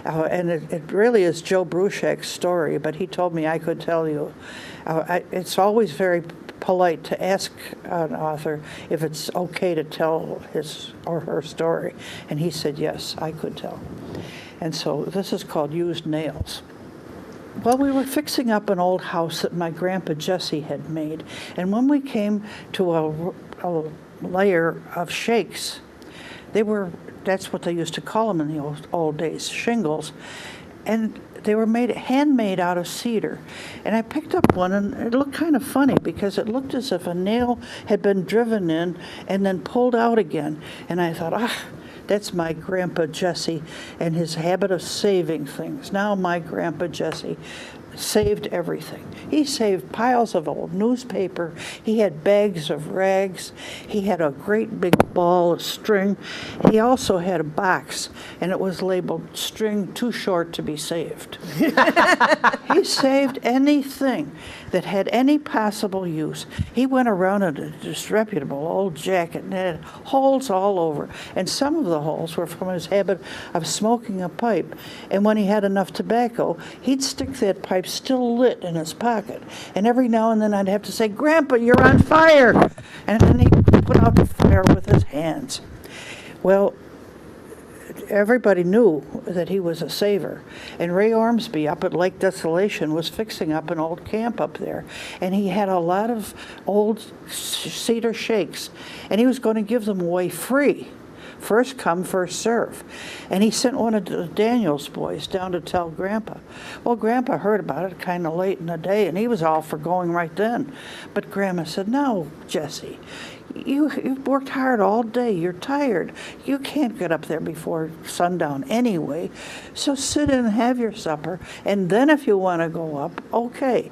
And it really is Joe Bruchac's story, but he told me I could tell you. It's always very polite to ask an author if it's okay to tell his or her story. And he said, yes, I could tell. And so this is called Used Nails. Well, we were fixing up an old house that my grandpa Jesse had made. And when we came to a layer of shakes, that's what they used to call them in the old days, shingles. And they were handmade out of cedar. And I picked up one, and it looked kind of funny because it looked as if a nail had been driven in and then pulled out again. And I thought, that's my Grandpa Jesse and his habit of saving things. Now my Grandpa Jesse saved everything. He saved piles of old newspaper. He had bags of rags. He had a great big ball of string. He also had a box, and it was labeled string too short to be saved. He saved anything that had any possible use. He went around in a disreputable old jacket and had holes all over, and some of the holes were from his habit of smoking a pipe. And when he had enough tobacco, he'd stick that pipe still lit in his pocket. And every now and then I'd have to say, Grandpa, you're on fire! And then he'd put out the fire with his hands. Well, everybody knew that he was a saver. And Ray Ormsby up at Lake Desolation was fixing up an old camp up there. And he had a lot of old cedar shakes. And he was going to give them away free. First come, first serve. And he sent one of Daniel's boys down to tell Grandpa. Well, Grandpa heard about it kind of late in the day, and he was all for going right then. But Grandma said, no, Jesse, you've worked hard all day. You're tired. You can't get up there before sundown anyway. So sit in and have your supper, and then if you want to go up, okay.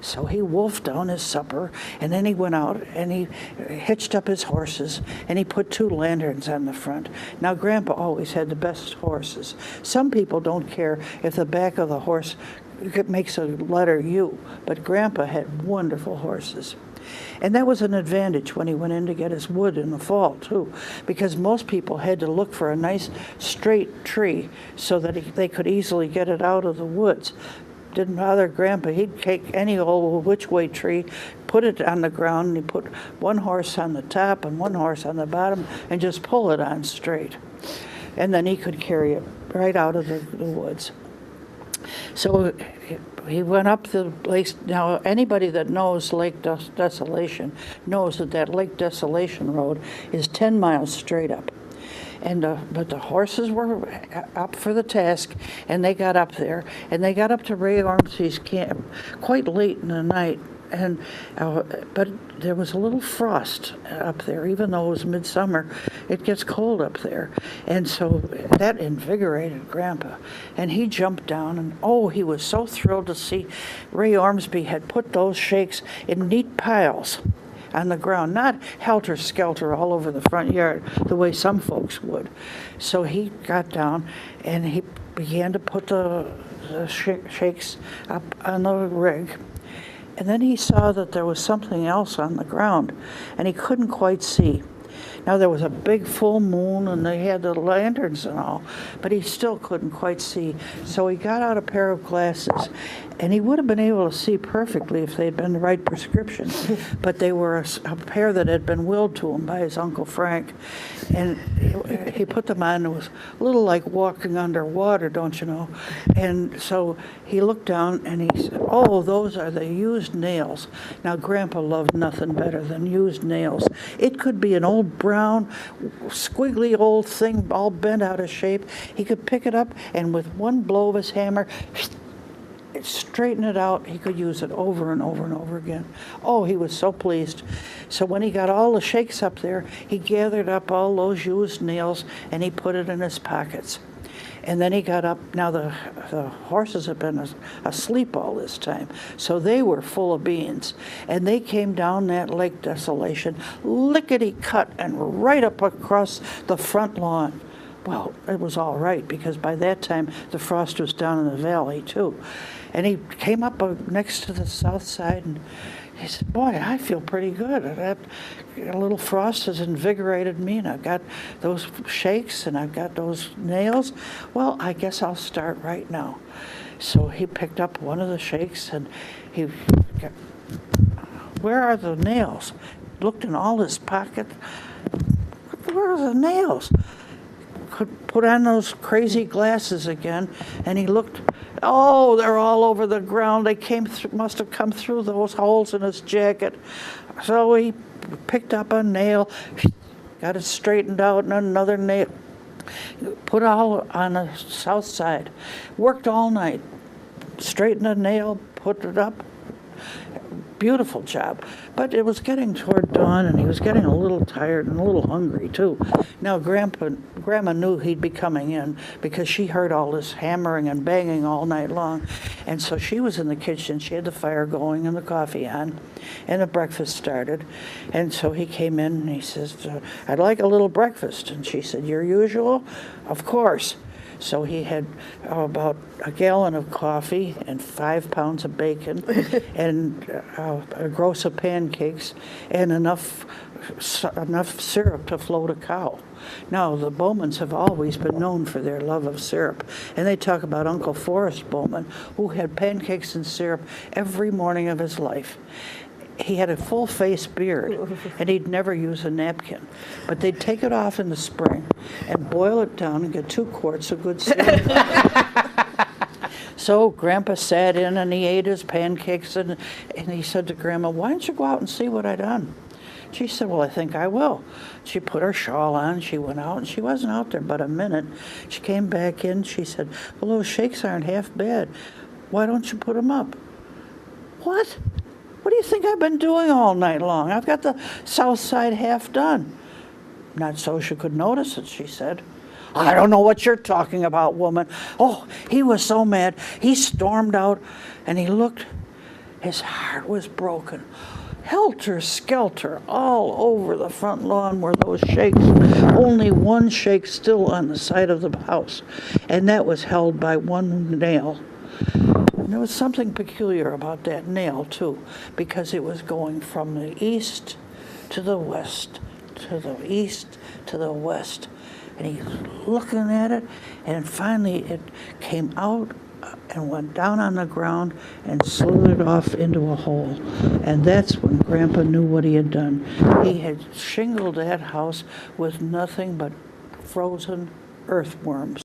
So he wolfed down his supper, and then he went out and he hitched up his horses, and he put 2 lanterns on the front. Now, Grandpa always had the best horses. Some people don't care if the back of the horse makes a letter U, but Grandpa had wonderful horses. And that was an advantage when he went in to get his wood in the fall, too, because most people had to look for a nice straight tree so that they could easily get it out of the woods. Didn't bother Grandpa. He'd take any old which-way tree, put it on the ground, and he'd put one horse on the top and one horse on the bottom and just pull it on straight. And then he could carry it right out of the woods. So he went up the lake. Now, anybody that knows Lake Desolation knows that Lake Desolation road is 10 miles straight up. But the horses were up for the task, and they got up there, and they got up to Ray Ormsby's camp quite late in the night. But there was a little frost up there, even though it was midsummer. It gets cold up there, and so that invigorated Grandpa. And he jumped down, and he was so thrilled to see Ray Ormsby had put those shakes in neat piles on the ground, not helter-skelter all over the front yard the way some folks would. So he got down and he began to put the shakes up on the rig. And then he saw that there was something else on the ground, and he couldn't quite see. Now, there was a big full moon, and they had the lanterns and all, but he still couldn't quite see. So he got out a pair of glasses, and he would have been able to see perfectly if they'd been the right prescription. But they were a pair that had been willed to him by his Uncle Frank. And he put them on. It was a little like walking underwater, don't you know? And so he looked down, and he said, those are the used nails. Now, Grandpa loved nothing better than used nails. It could be an old brown, squiggly old thing all bent out of shape. He could pick it up, and with one blow of his hammer, straighten it out. He could use it over and over and over again. He was so pleased. So when he got all the shakes up there, he gathered up all those used nails, and he put it in his pockets. And then he got up. Now the horses had been asleep all this time, so they were full of beans. And they came down that Lake Desolation, lickety-cut, and right up across the front lawn. Well, it was all right, because by that time the frost was down in the valley too. And he came up next to the south side, and He said, boy, I feel pretty good. That a little frost has invigorated me, and I've got those shakes, and I've got those nails. Well, I guess I'll start right now. So he picked up one of the shakes, and he got, where are the nails? Looked in all his pockets. Where are the nails? Could put on those crazy glasses again, and he looked. Oh, they're all over the ground. They must have come through those holes in his jacket. So he picked up a nail, got it straightened out, and another nail. Put all on the south side. Worked all night. Straightened a nail, put it up. Beautiful job. But it was getting toward dawn, and he was getting a little tired and a little hungry, too. Now, Grandma knew he'd be coming in because she heard all this hammering and banging all night long. And so she was in the kitchen. She had the fire going and the coffee on, and the breakfast started. And so he came in, and he says, I'd like a little breakfast. And she said, your usual? Of course. So he had about a gallon of coffee and 5 pounds of bacon and a gross of pancakes and enough syrup to float a cow. Now, the Bowmans have always been known for their love of syrup. And they talk about Uncle Forrest Bowman, who had pancakes and syrup every morning of his life. He had a full-face beard, and he'd never use a napkin. But they'd take it off in the spring and boil it down and get 2 quarts of good syrup. So Grandpa sat in, and he ate his pancakes, and he said to Grandma, why don't you go out and see what I done? She said, well, I think I will. She put her shawl on, she went out, and she wasn't out there but a minute. She came back in, she said, well, those shakes aren't half bad. Why don't you put them up? What? What do you think I've been doing all night long? I've got the south side half done. Not so she could notice it, she said. I don't know what you're talking about, woman. Oh, he was so mad. He stormed out, and he looked. His heart was broken. Helter-skelter all over the front lawn were those shakes. Only one shake still on the side of the house, and that was held by one nail. And there was something peculiar about that nail, too, because it was going from the east to the west, to the east to the west. And he's looking at it, and finally it came out and went down on the ground and slithered off into a hole. And that's when Grandpa knew what he had done. He had shingled that house with nothing but frozen earthworms.